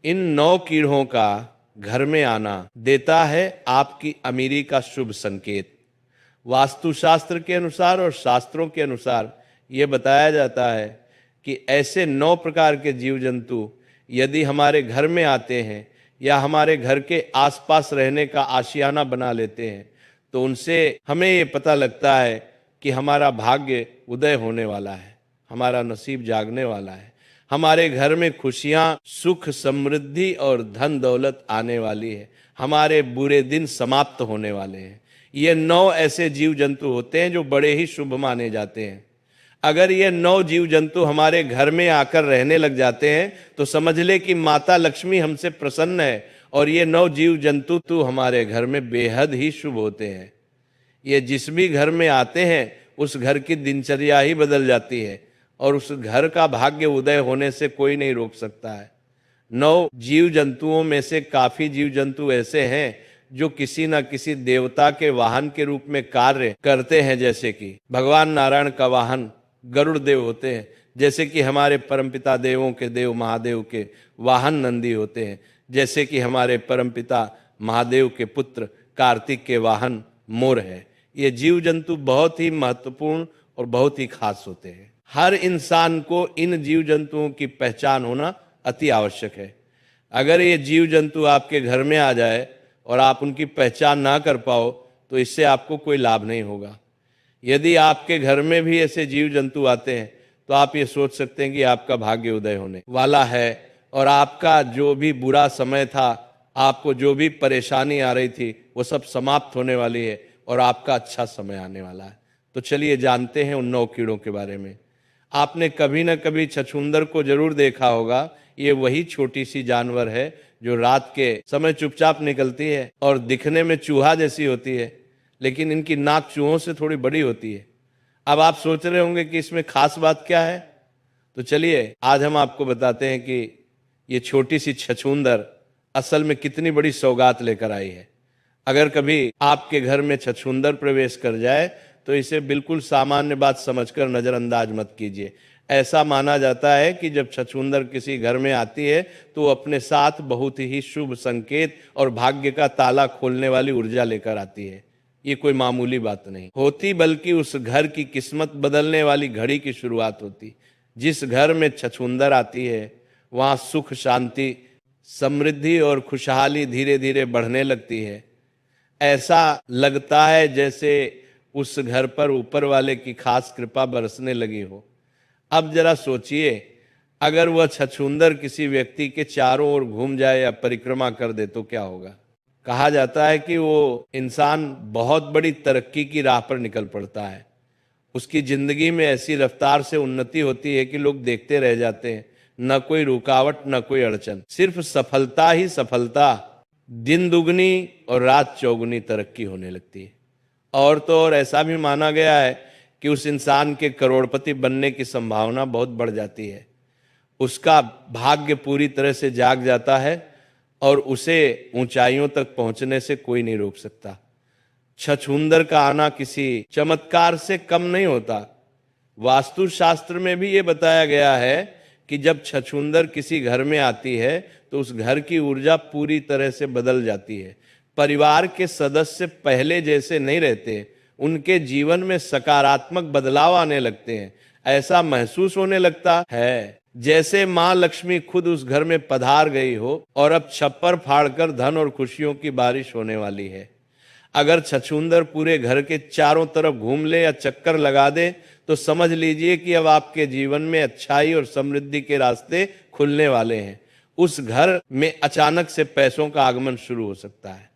इन 9 कीड़ों का घर में आना देता है आपकी अमीरी का शुभ संकेत। वास्तुशास्त्र के अनुसार और शास्त्रों के अनुसार ये बताया जाता है कि ऐसे 9 प्रकार के जीव जंतु यदि हमारे घर में आते हैं या हमारे घर के आसपास रहने का आशियाना बना लेते हैं तो उनसे हमें ये पता लगता है कि हमारा भाग्य उदय होने वाला है, हमारा नसीब जागने वाला है, हमारे घर में खुशियां, सुख, समृद्धि और धन दौलत आने वाली है, हमारे बुरे दिन समाप्त होने वाले हैं। ये 9 ऐसे जीव जंतु होते हैं जो बड़े ही शुभ माने जाते हैं। अगर ये 9 जीव जंतु हमारे घर में आकर रहने लग जाते हैं तो समझ ले कि माता लक्ष्मी हमसे प्रसन्न है और ये 9 जीव जंतु तो हमारे घर में बेहद ही शुभ होते हैं। ये जिस भी घर में आते हैं उस घर की दिनचर्या ही बदल जाती है और उस घर का भाग्य उदय होने से कोई नहीं रोक सकता है। 9 जीव जंतुओं में से काफी जीव जंतु ऐसे हैं जो किसी न किसी देवता के वाहन के रूप में कार्य करते हैं, जैसे कि भगवान नारायण का वाहन गरुड़ देव होते हैं, जैसे कि हमारे परमपिता देवों के देव महादेव के वाहन नंदी होते हैं, जैसे कि हमारे परमपिता महादेव के पुत्र कार्तिक के वाहन मोर है। ये जीव जंतु बहुत ही महत्वपूर्ण और बहुत ही खास होते हैं। हर इंसान को इन जीव जंतुओं की पहचान होना अति आवश्यक है। अगर ये जीव जंतु आपके घर में आ जाए और आप उनकी पहचान ना कर पाओ तो इससे आपको कोई लाभ नहीं होगा। यदि आपके घर में भी ऐसे जीव जंतु आते हैं तो आप ये सोच सकते हैं कि आपका भाग्य उदय होने वाला है और आपका जो भी बुरा समय था, आपको जो भी परेशानी आ रही थी, वो सब समाप्त होने वाली है और आपका अच्छा समय आने वाला है। तो चलिए जानते हैं उन 9 कीड़ों के बारे में। आपने कभी न कभी छछूंदर को जरूर देखा होगा। ये वही छोटी सी जानवर है जो रात के समय चुपचाप निकलती है और दिखने में चूहा जैसी होती है, लेकिन इनकी नाक चूहों से थोड़ी बड़ी होती है। अब आप सोच रहे होंगे कि इसमें खास बात क्या है, तो चलिए आज हम आपको बताते हैं कि ये छोटी सी छछूंदर असल में कितनी बड़ी सौगात लेकर आई है। अगर कभी आपके घर में छछूंदर प्रवेश कर जाए तो इसे बिल्कुल सामान्य बात समझकर नजरअंदाज मत कीजिए। ऐसा माना जाता है कि जब छछूंदर किसी घर में आती है तो वो अपने साथ बहुत ही शुभ संकेत और भाग्य का ताला खोलने वाली ऊर्जा लेकर आती है। ये कोई मामूली बात नहीं होती, बल्कि उस घर की किस्मत बदलने वाली घड़ी की शुरुआत होती। जिस घर में छछूंदर आती है वहाँ सुख, शांति, समृद्धि और खुशहाली धीरे धीरे बढ़ने लगती है। ऐसा लगता है जैसे उस घर पर ऊपर वाले की खास कृपा बरसने लगी हो। अब जरा सोचिए, अगर वह छछूंदर किसी व्यक्ति के चारों ओर घूम जाए या परिक्रमा कर दे तो क्या होगा। कहा जाता है कि वो इंसान बहुत बड़ी तरक्की की राह पर निकल पड़ता है। उसकी जिंदगी में ऐसी रफ्तार से उन्नति होती है कि लोग देखते रह जाते हैं। न कोई रुकावट, न कोई अड़चन, सिर्फ सफलता ही सफलता। दिन दुगनी और रात चौगुनी तरक्की होने लगती है। और तो और ऐसा भी माना गया है कि उस इंसान के करोड़पति बनने की संभावना बहुत बढ़ जाती है। उसका भाग्य पूरी तरह से जाग जाता है और उसे ऊंचाइयों तक पहुंचने से कोई नहीं रोक सकता। छछूंदर का आना किसी चमत्कार से कम नहीं होता। वास्तुशास्त्र में भी ये बताया गया है कि जब छछूंदर किसी घर में आती है तो उस घर की ऊर्जा पूरी तरह से बदल जाती है। परिवार के सदस्य पहले जैसे नहीं रहते, उनके जीवन में सकारात्मक बदलाव आने लगते हैं। ऐसा महसूस होने लगता है जैसे माँ लक्ष्मी खुद उस घर में पधार गई हो और अब छप्पर फाड़कर धन और खुशियों की बारिश होने वाली है। अगर छछूंदर पूरे घर के चारों तरफ घूम ले या चक्कर लगा दे तो समझ लीजिए कि अब आपके जीवन में अच्छाई और समृद्धि के रास्ते खुलने वाले हैं। उस घर में अचानक से पैसों का आगमन शुरू हो सकता है,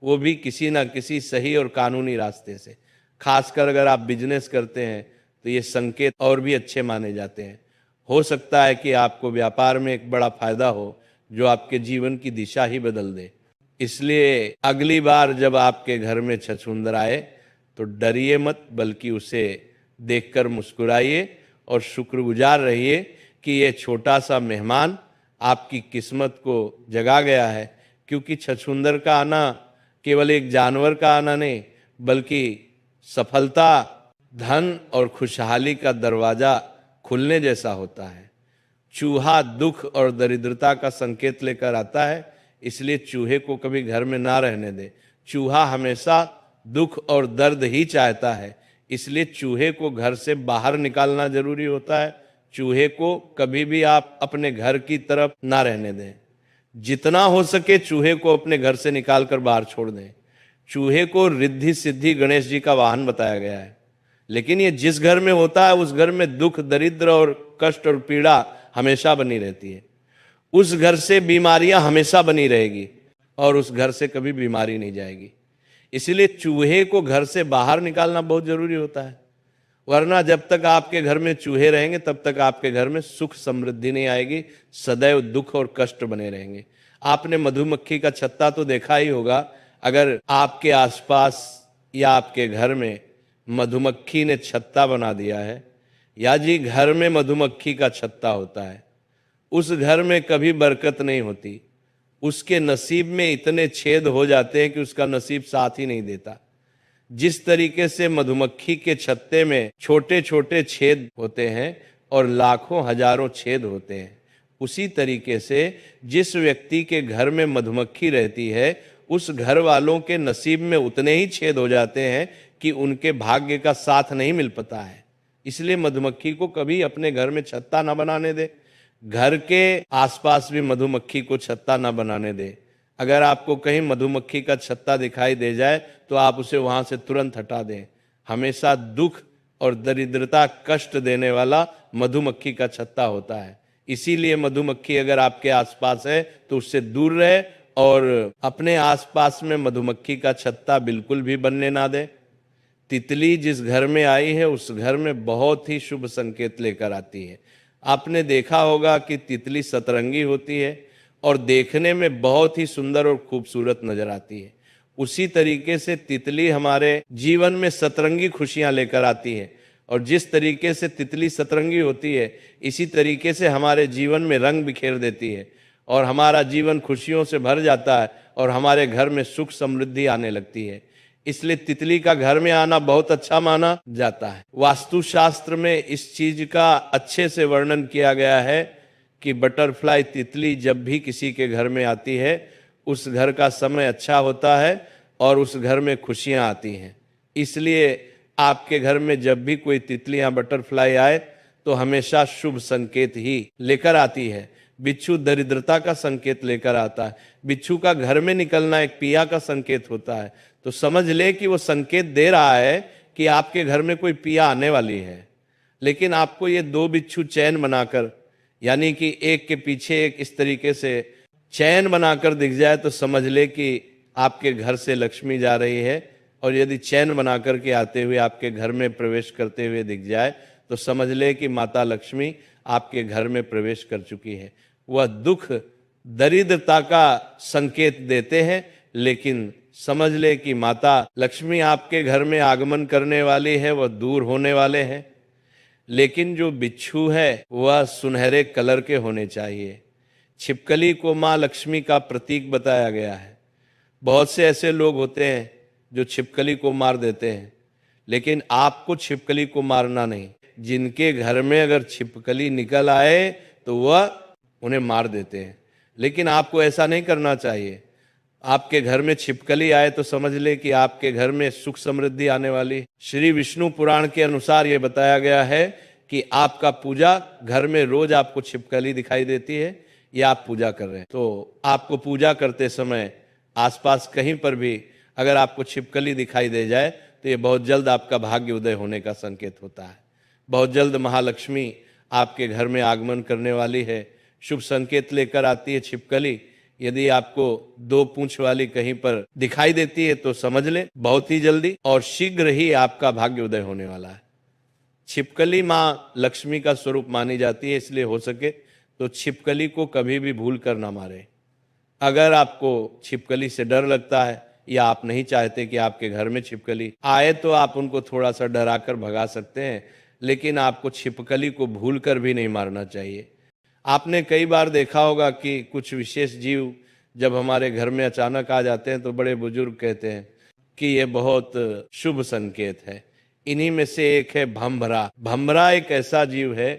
वो भी किसी ना किसी सही और कानूनी रास्ते से। खासकर अगर आप बिजनेस करते हैं तो ये संकेत और भी अच्छे माने जाते हैं। हो सकता है कि आपको व्यापार में एक बड़ा फायदा हो जो आपके जीवन की दिशा ही बदल दे। इसलिए अगली बार जब आपके घर में छछूंदर आए तो डरिए मत, बल्कि उसे देखकर मुस्कुराइए और शुक्रगुजार रहिए कि ये छोटा सा मेहमान आपकी किस्मत को जगा गया है। क्योंकि छछूंदर का आना केवल एक जानवर का आना नहीं, बल्कि सफलता, धन और खुशहाली का दरवाजा खुलने जैसा होता है। चूहा दुख और दरिद्रता का संकेत लेकर आता है, इसलिए चूहे को कभी घर में ना रहने दे। चूहा हमेशा दुख और दर्द ही चाहता है, इसलिए चूहे को घर से बाहर निकालना जरूरी होता है। चूहे को कभी भी आप अपने घर की तरफ ना रहने दें। जितना हो सके चूहे को अपने घर से निकालकर बाहर छोड़ दें। चूहे को रिद्धि सिद्धि गणेश जी का वाहन बताया गया है, लेकिन ये जिस घर में होता है उस घर में दुख, दरिद्र और कष्ट और पीड़ा हमेशा बनी रहती है। उस घर से बीमारियां हमेशा बनी रहेगी और उस घर से कभी बीमारी नहीं जाएगी। इसीलिए चूहे को घर से बाहर निकालना बहुत जरूरी होता है, वरना जब तक आपके घर में चूहे रहेंगे तब तक आपके घर में सुख समृद्धि नहीं आएगी, सदैव दुख और कष्ट बने रहेंगे। आपने मधुमक्खी का छत्ता तो देखा ही होगा। अगर आपके आसपास या आपके घर में मधुमक्खी ने छत्ता बना दिया है, या जी घर में मधुमक्खी का छत्ता होता है, उस घर में कभी बरकत नहीं होती। उसके नसीब में इतने छेद हो जाते हैं कि उसका नसीब साथ ही नहीं देता। जिस तरीके से मधुमक्खी के छत्ते में छोटे छोटे छेद होते हैं और लाखों हजारों छेद होते हैं, उसी तरीके से जिस व्यक्ति के घर में मधुमक्खी रहती है उस घर वालों के नसीब में उतने ही छेद हो जाते हैं कि उनके भाग्य का साथ नहीं मिल पाता है। इसलिए मधुमक्खी को कभी अपने घर में छत्ता ना बनाने दे। घर के आसपास भी मधुमक्खी को छत्ता ना बनाने दे। अगर आपको कहीं मधुमक्खी का छत्ता दिखाई दे जाए तो आप उसे वहां से तुरंत हटा दें। हमेशा दुख और दरिद्रता, कष्ट देने वाला मधुमक्खी का छत्ता होता है। इसीलिए मधुमक्खी अगर आपके आसपास है तो उससे दूर रहे और अपने आसपास में मधुमक्खी का छत्ता बिल्कुल भी बनने ना दे। तितली जिस घर में आई है उस घर में बहुत ही शुभ संकेत लेकर आती है। आपने देखा होगा कि तितली सतरंगी होती है और देखने में बहुत ही सुंदर और खूबसूरत नजर आती है। उसी तरीके से तितली हमारे जीवन में सतरंगी खुशियां लेकर आती है, और जिस तरीके से तितली सतरंगी होती है इसी तरीके से हमारे जीवन में रंग बिखेर देती है और हमारा जीवन खुशियों से भर जाता है और हमारे घर में सुख समृद्धि आने लगती है। इसलिए तितली का घर में आना बहुत अच्छा माना जाता है। वास्तुशास्त्र में इस चीज का अच्छे से वर्णन किया गया है कि बटरफ्लाई तितली जब भी किसी के घर में आती है उस घर का समय अच्छा होता है और उस घर में खुशियां आती हैं। इसलिए आपके घर में जब भी कोई तितली या बटरफ्लाई आए तो हमेशा शुभ संकेत ही लेकर आती है। बिच्छू दरिद्रता का संकेत लेकर आता है। बिच्छू का घर में निकलना एक पिया का संकेत होता है। तो समझ ले कि वो संकेत दे रहा है कि आपके घर में कोई पिया आने वाली है। लेकिन आपको ये दो बिच्छू चैन बनाकर, यानी कि एक के पीछे एक इस तरीके से चैन बनाकर दिख जाए तो समझ ले कि आपके घर से लक्ष्मी जा रही है। और यदि चैन बनाकर के आते हुए आपके घर में प्रवेश करते हुए दिख जाए तो समझ ले कि माता लक्ष्मी आपके घर में प्रवेश कर चुकी है। वह दुख दरिद्रता का संकेत देते हैं, लेकिन समझ ले कि माता लक्ष्मी आपके घर में आगमन करने वाली है, वह दूर होने वाले हैं। लेकिन जो बिच्छू है वह सुनहरे कलर के होने चाहिए। छिपकली को माँ लक्ष्मी का प्रतीक बताया गया है। बहुत से ऐसे लोग होते हैं जो छिपकली को मार देते हैं, लेकिन आपको छिपकली को मारना नहीं। जिनके घर में अगर छिपकली निकल आए तो वह उन्हें मार देते हैं, लेकिन आपको ऐसा नहीं करना चाहिए। आपके घर में छिपकली आए तो समझ ले कि आपके घर में सुख समृद्धि आने वाली। श्री विष्णु पुराण के अनुसार यह बताया गया है कि आपका पूजा घर में रोज आपको छिपकली दिखाई देती है या आप पूजा कर रहे हैं, तो आपको पूजा करते समय आसपास कहीं पर भी अगर आपको छिपकली दिखाई दे जाए तो ये बहुत जल्द आपका भाग्य उदय होने का संकेत होता है। बहुत जल्द महालक्ष्मी आपके घर में आगमन करने वाली है। शुभ संकेत लेकर आती है छिपकली। यदि आपको दो पूंछ वाली कहीं पर दिखाई देती है तो समझ ले बहुत ही जल्दी और शीघ्र ही आपका भाग्य उदय होने वाला है। छिपकली माँ लक्ष्मी का स्वरूप मानी जाती है, इसलिए हो सके तो छिपकली को कभी भी भूल कर ना मारे। अगर आपको छिपकली से डर लगता है या आप नहीं चाहते कि आपके घर में छिपकली आए तो आप उनको थोड़ा सा डराकर भगा सकते हैं, लेकिन आपको छिपकली को भूल कर भी नहीं मारना चाहिए। आपने कई बार देखा होगा कि कुछ विशेष जीव जब हमारे घर में अचानक आ जाते हैं तो बड़े बुजुर्ग कहते हैं कि ये बहुत शुभ संकेत है। इन्हीं में से एक है भंभरा। भंभरा एक ऐसा जीव है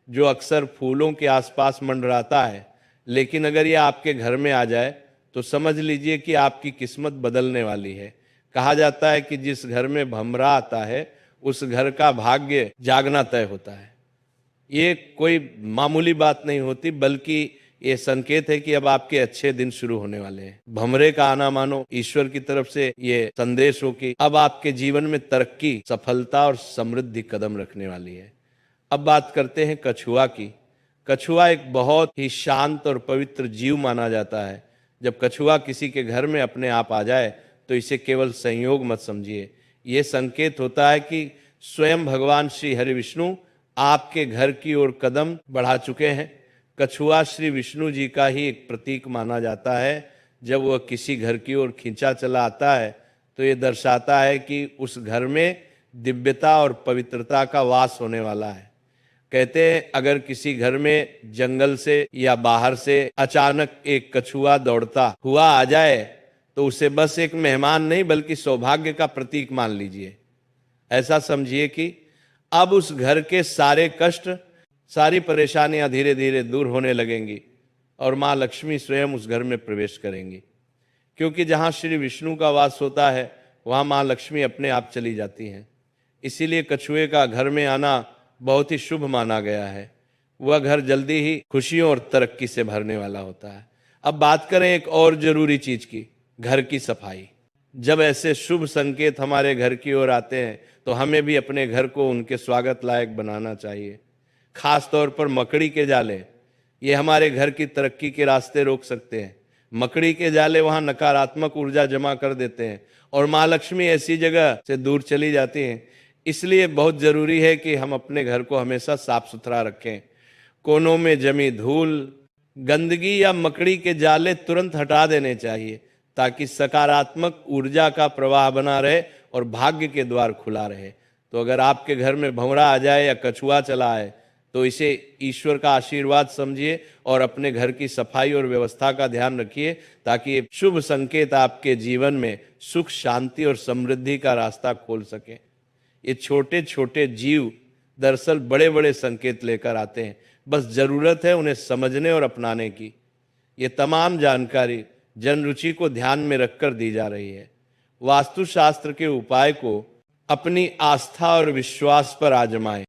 जो अक्सर फूलों के आसपास मंडराता है, लेकिन अगर ये आपके घर में आ जाए तो समझ लीजिए कि आपकी किस्मत बदलने वाली है। कहा जाता है कि जिस घर में भमरा आता है उस घर का भाग्य जागना तय होता है। ये कोई मामूली बात नहीं होती, बल्कि ये संकेत है कि अब आपके अच्छे दिन शुरू होने वाले हैं। भमरे का आना मानो ईश्वर की तरफ से ये संदेश हो कि अब आपके जीवन में तरक्की, सफलता और समृद्धि कदम रखने वाली है। अब बात करते हैं कछुआ की। कछुआ एक बहुत ही शांत और पवित्र जीव माना जाता है। जब कछुआ किसी के घर में अपने आप आ जाए तो इसे केवल संयोग मत समझिए, ये संकेत होता है कि स्वयं भगवान श्री हरि विष्णु आपके घर की ओर कदम बढ़ा चुके हैं। कछुआ श्री विष्णु जी का ही एक प्रतीक माना जाता है। जब वह किसी घर की ओर खींचा चला आता है तो ये दर्शाता है कि उस घर में दिव्यता और पवित्रता का वास होने वाला है। कहते हैं अगर किसी घर में जंगल से या बाहर से अचानक एक कछुआ दौड़ता हुआ आ जाए तो उसे बस एक मेहमान नहीं बल्कि सौभाग्य का प्रतीक मान लीजिए। ऐसा समझिए कि अब उस घर के सारे कष्ट, सारी परेशानियां धीरे धीरे दूर होने लगेंगी और माँ लक्ष्मी स्वयं उस घर में प्रवेश करेंगी। क्योंकि जहाँ श्री विष्णु का वास होता है वहाँ माँ लक्ष्मी अपने आप चली जाती हैं। इसीलिए कछुए का घर में आना बहुत ही शुभ माना गया है। वह घर जल्दी ही खुशियों और तरक्की से भरने वाला होता है। अब बात करें एक और जरूरी चीज की, घर की सफाई। जब ऐसे शुभ संकेत हमारे घर की ओर आते हैं तो हमें भी अपने घर को उनके स्वागत लायक बनाना चाहिए। खास तौर पर मकड़ी के जाले, ये हमारे घर की तरक्की के रास्ते रोक सकते हैं। मकड़ी के जाले वहां नकारात्मक ऊर्जा जमा कर देते हैं और माँ लक्ष्मी ऐसी जगह से दूर चली जाती हैं। इसलिए बहुत जरूरी है कि हम अपने घर को हमेशा साफ सुथरा रखें। कोनों में जमी धूल, गंदगी या मकड़ी के जाले तुरंत हटा देने चाहिए ताकि सकारात्मक ऊर्जा का प्रवाह बना रहे और भाग्य के द्वार खुला रहे। तो अगर आपके घर में भंवरा आ जाए या कछुआ चला आए तो इसे ईश्वर का आशीर्वाद समझिए और अपने घर की सफाई और व्यवस्था का ध्यान रखिए ताकि ये शुभ संकेत आपके जीवन में सुख, शांति और समृद्धि का रास्ता खोल सके। ये छोटे छोटे जीव दरअसल बड़े बड़े संकेत लेकर आते हैं, बस जरूरत है उन्हें समझने और अपनाने की। ये तमाम जानकारी जन रुचि को ध्यान में रखकर दी जा रही है। वास्तुशास्त्र के उपाय को अपनी आस्था और विश्वास पर आजमाएं।